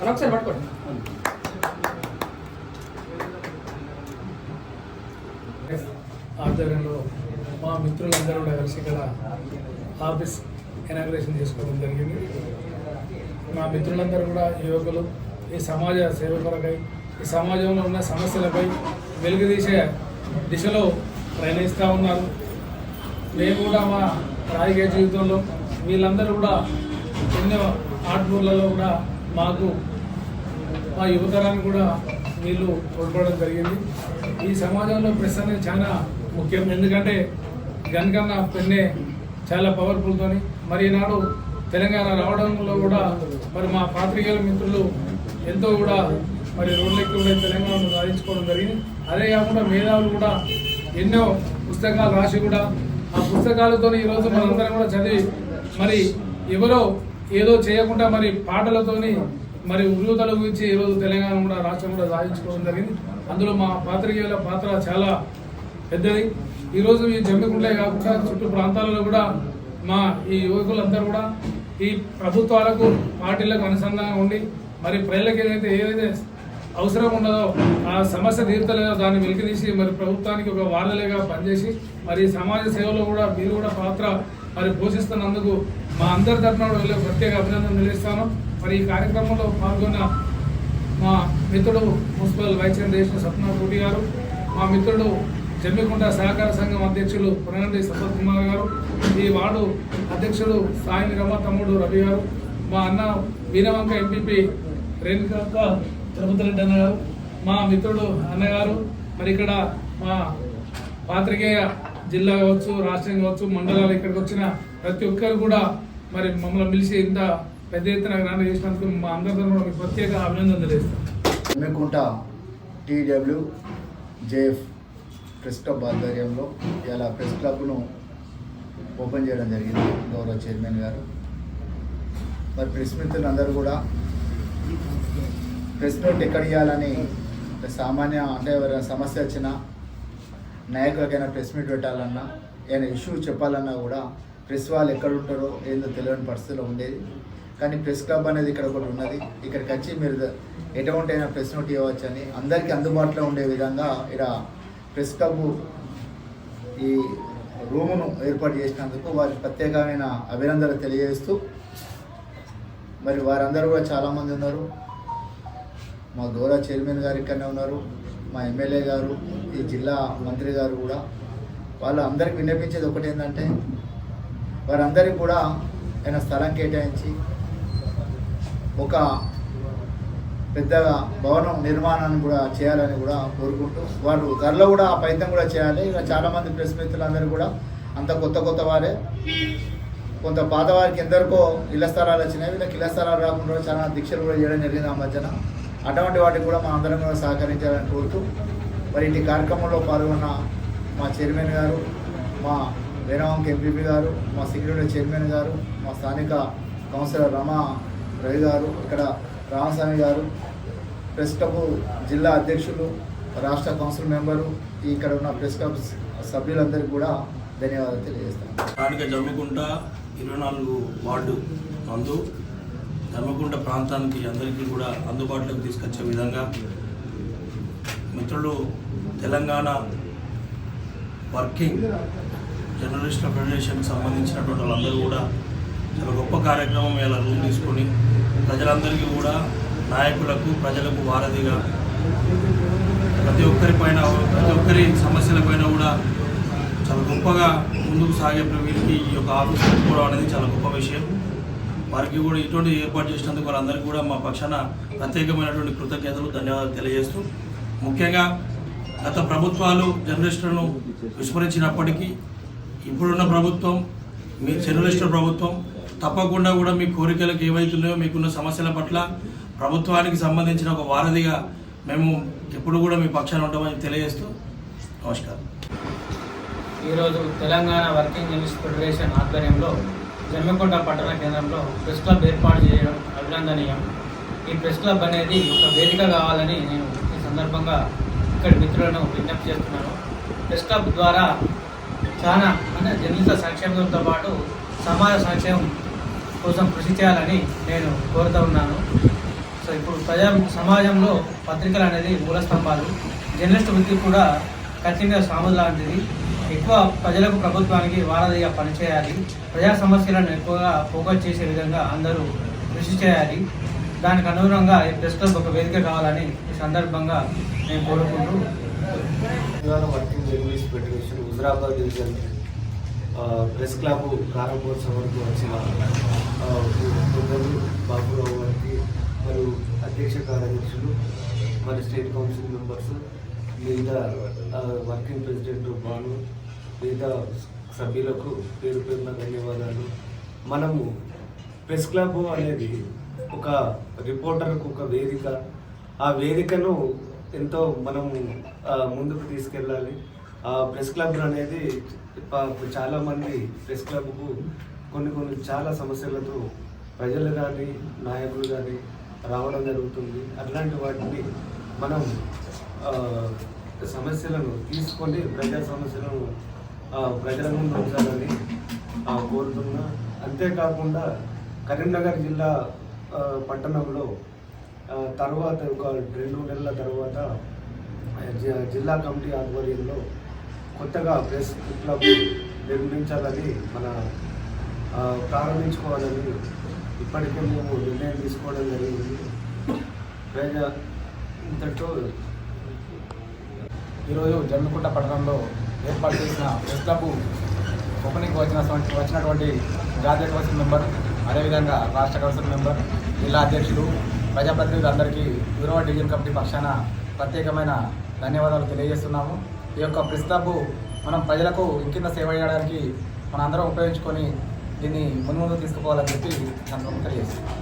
ఒకసారి పట్టుకోండి. ఆధ్వర్యంలో మా మిత్రులందరూ కూడా కలిసి ఇక్కడ ఆఫీస్ ఇనాగ్రేషన్ చేసుకోవడం జరిగింది. మా మిత్రులందరూ కూడా యువకులు ఈ సమాజ సేవ కొరకై ఈ సమాజంలో ఉన్న సమస్యలపై వెలుగుదీసే దిశలో ప్రయాణిస్తూ ఉన్నారు. మేము కూడా మా రాజకీయ జీవితంలో వీళ్ళందరూ కూడా ఎన్నో ఆటూర్లలో కూడా మాకు మా యువతరాన్ని కూడా వీళ్ళు తోడ్పడడం జరిగింది. ఈ సమాజంలో ప్రెస్ అనేది చాలా ముఖ్యం. ఎందుకంటే గన్ కన్నా పెన్నే చాలా పవర్ఫుల్తోని మరి ఈనాడు తెలంగాణ రావడంలో కూడా మరి మా పాత్రికేయుల మిత్రులు ఎంతో కూడా మరి రోడ్లెక్కి కూడా తెలంగాణను సాధించుకోవడం జరిగింది. అదే కాకుండా మేధావులు కూడా ఎన్నో పుస్తకాలు రాసి కూడా ఆ పుస్తకాలతో ఈరోజు మనందరం కూడా చదివి మరి ఎవరో ఏదో చేయకుండా మరి పాటలతోని మరి ఉర్రూతల గురించి ఈరోజు తెలంగాణ కూడా రాష్ట్రం కూడా సాధించుకోవడం జరిగింది. అందులో మా పాత్రికేయుల పాత్ర చాలా పెద్దది. ఈరోజు ఈ జమ్మికుంటే కాకుండా చుట్టూ ప్రాంతాలలో కూడా మా ఈ యువకులందరూ కూడా ఈ ప్రభుత్వాలకు పార్టీలకు అనుసంధానంగా ఉండి మరి ప్రజలకు ఏదైతే అవసరం ఉండదో ఆ సమస్య తీర్చలేదో దాన్ని వెలికితీసి మరి ప్రభుత్వానికి ఒక వారధిగా పనిచేసి మరి సమాజ సేవలో కూడా మీరు కూడా పాత్ర మరి పోషిస్తున్నందుకు మా అందరి తరఫున వెళ్ళి ప్రత్యేక అభినందనలు తెలియజేస్తాను. మరి ఈ కార్యక్రమంలో పాల్గొన్న మా మిత్రుడు మున్సిపల్ వైస్ చైర్మన్ సప్నా కోటి గారు, మా మిత్రుడు జమ్మికుంట సహకార సంఘం అధ్యక్షులు పునగంటి సంపత్ కుమార్ గారు, ఈ వార్డు అధ్యక్షుడు సాయి రమ తమ్ముడు రవి గారు, మా అన్న వీరవంక ఎంపీపీ రేణుకాక తిరుపతి రెడ్డి అన్నగారు, మా మిత్రుడు అన్నగారు, మరి ఇక్కడ మా పాత్రికేయ జిల్లా కావచ్చు, రాష్ట్రం కావచ్చు, మండలాలు ఇక్కడికి వచ్చిన ప్రతి ఒక్కరు కూడా మరి మమ్మల్ని పిలిచి ఇంత పెద్ద ఎత్తున గ్రాండ్ చేసినందుకు మా అందరితో కూడా మీకు ప్రత్యేక అభినందనలు తెలియజేస్తాం. Jammikunta TW JF press club ఆధ్వర్యంలో ఇలా ప్రెస్ క్లబ్ను ఓపెన్ చేయడం జరిగింది గౌరవ చైర్మన్ గారు. మరి ప్రెస్ మిత్రులందరూ కూడా ప్రెస్ నోట్ ఎక్కడ ఇవ్వాలని సామాన్య అంటే ఎవరైనా సమస్య వచ్చినా నాయకులకైనా ప్రెస్ మీట్ పెట్టాలన్నా ఏదైనా ఇష్యూ చెప్పాలన్నా కూడా ప్రెస్ వాళ్ళు ఎక్కడ ఉంటారో ఏందో తెలియని పరిస్థితిలో ఉండేది. కానీ ప్రెస్ క్లబ్ అనేది ఇక్కడ ఒకటి ఉన్నది. ఇక్కడికి వచ్చి మీరు ఎటువంటి అయినా ప్రెస్ నోట్ ఇవ్వచ్చు అని అందరికీ అందుబాటులో ఉండే విధంగా ఇక్కడ ప్రెస్ క్లబ్ ఈ రూమును ఏర్పాటు చేసినందుకు వారికి ప్రత్యేకమైన అభినందనలు తెలియజేస్తూ మరి వారందరూ కూడా చాలామంది ఉన్నారు. మా గౌరవ చైర్మన్ గారు ఇక్కడనే ఉన్నారు, మా ఎమ్మెల్యే గారు, ఈ జిల్లా మంత్రి గారు కూడా. వాళ్ళు అందరికి విన్నపించేది ఒకటి ఏంటంటే వారందరికీ కూడా ఆయన స్థలం కేటాయించి ఒక పెద్దగా భవనం నిర్మాణాన్ని కూడా చేయాలని కూడా కోరుకుంటూ వారు త్వరలో కూడా ఆ ప్రయత్నం కూడా చేయాలి. ఇక చాలామంది ప్రెస్ మిత్రులందరూ కూడా అంత కొత్త వారే, కొంత పాత వారికి ఎందరికో ఇళ్ల స్థలాలు వచ్చినాయి, వీళ్ళకి ఇళ్ల స్థలాలు రాకుండా చాలా దీక్షలు కూడా చేయడం జరిగింది ఆ మధ్యన. అటువంటి వాటికి కూడా మా అందరం కూడా సహకరించాలని కోరుతూ మరి ఇంటి కార్యక్రమంలో పాల్గొన్న మా చైర్మన్ గారు, మా వేణవంక ఎంపీపీ గారు, మా సెక్రటరీ చైర్మన్ గారు, మా స్థానిక కౌన్సిలర్ రమా రవి గారు, ఇక్కడ రామస్వామి గారు, ప్రెస్ క్లబ్ జిల్లా అధ్యక్షులు, రాష్ట్ర కౌన్సిల్ మెంబరు, ఇక్కడ ఉన్న ప్రెస్ క్లబ్ సభ్యులందరికీ కూడా ధన్యవాదాలు తెలియజేస్తాను. స్థానిక జమ్మికుంట 24 వార్డు నందు జమ్మికుంట ప్రాంతానికి అందరికీ కూడా అందుబాటులోకి తీసుకొచ్చే విధంగా మిత్రులు తెలంగాణ వర్కింగ్ జర్నలిస్టుల ఫెడరేషన్కి సంబంధించినటువంటి వాళ్ళందరూ కూడా చాలా గొప్ప కార్యక్రమం ఇలా రూమ్ తీసుకొని ప్రజలందరికీ కూడా నాయకులకు ప్రజలకు వారధిగా ప్రతి ఒక్కరి సమస్యలపైన కూడా చాలా గొప్పగా ముందుకు సాగే వీరికి ఈ యొక్క ఆఫీస్ పెట్టుకోవడం అనేది చాలా గొప్ప విషయం. వారికి కూడా ఇటువంటి ఏర్పాటు చేసినందుకు వాళ్ళందరికీ కూడా మా పక్షాన ప్రత్యేకమైనటువంటి కృతజ్ఞతలు, ధన్యవాదాలు తెలియజేస్తూ, ముఖ్యంగా గత ప్రభుత్వాలు జర్నలిస్టులను విస్మరించినప్పటికీ ఇప్పుడున్న ప్రభుత్వం, మీ జర్నలిస్టుల ప్రభుత్వం తప్పకుండా కూడా మీ కోరికలకు ఏవైతున్నాయో మీకున్న సమస్యల పట్ల ప్రభుత్వానికి సంబంధించిన ఒక వారధిగా మేము ఎప్పుడు కూడా మీ పక్షాన ఉంటామని తెలియజేస్తూ నమస్కారం. ఈరోజు తెలంగాణ వర్కింగ్ జర్నలిస్ట్ ఫెడరేషన్ ఆధ్వర్యంలో జమ్మికుంట పట్టణ కేంద్రంలో ప్రెస్ క్లబ్ ఏర్పాటు చేయడం అభినందనీయం. ఈ ప్రెస్ క్లబ్ అనేది ఒక వేదిక కావాలని నేను ఈ సందర్భంగా ఇక్కడి మిత్రులను విజ్ఞప్తి చేస్తున్నాను. ప్రెస్ క్లబ్ ద్వారా చాలా జర్నలిస్టుల సంక్షేమంతో పాటు సమాజ సంక్షేమం కోసం కృషి చేయాలని నేను కోరుతూ ఉన్నాను. సో ఇప్పుడు సమాజంలో పత్రికలు అనేది మూల స్తంభాలు. జర్నలిస్ట్ వృత్తి కూడా కఠినంగా సాములు లాంటిది. ఎక్కువ ప్రజలకు ప్రభుత్వానికి వారధిగా పనిచేయాలి. ప్రజా సమస్యలను ఎక్కువగా ఫోకస్ చేసే విధంగా అందరూ కృషి చేయాలి. దానికి అనుగుణంగా ఈ ప్రెస్ క్లబ్ ఒక వేదిక కావాలని ఈ సందర్భంగా నేను కోరుకుంటూ Telangana working journalist federation Huzurabad division press club ప్రారంభోత్సవం వరకు వచ్చిన కొందరు బాబురావు గారికి మరియు అధ్యక్ష కార్యదర్శులు మరి స్టేట్ కౌన్సిల్ మెంబర్స్ మిగతా వర్కింగ్ ప్రెసిడెంట్ భాను మిగతా సభ్యులకు పేరు పేరున ధన్యవాదాలు. మనము ప్రెస్ క్లబ్ అనేది ఒక రిపోర్టర్కు ఒక వేదిక. ఆ వేదికను ఎంతో మనము ముందుకు తీసుకెళ్ళాలి. ఆ ప్రెస్ క్లబ్ అనేది చాలామంది ప్రెస్ క్లబ్కు కొన్ని చాలా సమస్యలతో ప్రజలు కానీ నాయకులు కానీ రావడం జరుగుతుంది. అట్లాంటి వాటిని మనం సమస్యలను తీసుకొని ప్రజా సమస్యలను ప్రజల ముందు ఉంచాలని కోరుతున్నా. అంతేకాకుండా కరీంనగర్ జిల్లా పట్టణంలో తర్వాత ఒక 2 నెలల తర్వాత జిల్లా కమిటీ ఆధ్వర్యంలో కొత్తగా ప్రెస్ క్లబ్ నిర్మించాలని ప్రారంభించుకోవాలని ఇప్పటికే మేము నిర్ణయం తీసుకోవడం జరిగింది. ఇంతటితో ఈరోజు జమ్మికుంట పట్టణంలో ఏర్పాటు చేసిన ప్రెస్ క్లబ్ ఓపెనింగ్ వచ్చినటువంటి జాతీయ కౌన్సిల్ మెంబర్, అదేవిధంగా రాష్ట్ర కౌన్సిల్ మెంబర్, జిల్లా అధ్యక్షులు, ప్రజాప్రతినిధులందరికీ హుజరాబాద్ డివిజన్ కమిటీ పక్షాన ప్రత్యేకమైన ధన్యవాదాలు తెలియజేస్తున్నాము. ఈ యొక్క ప్రెస్ క్లబ్ మనం ప్రజలకు ఇంకింత సేవ చేయడానికి మన అందరం ఉపయోగించుకొని దీన్ని ముందు తీసుకుపోవాలని చెప్పి తెలియజేస్తున్నాం.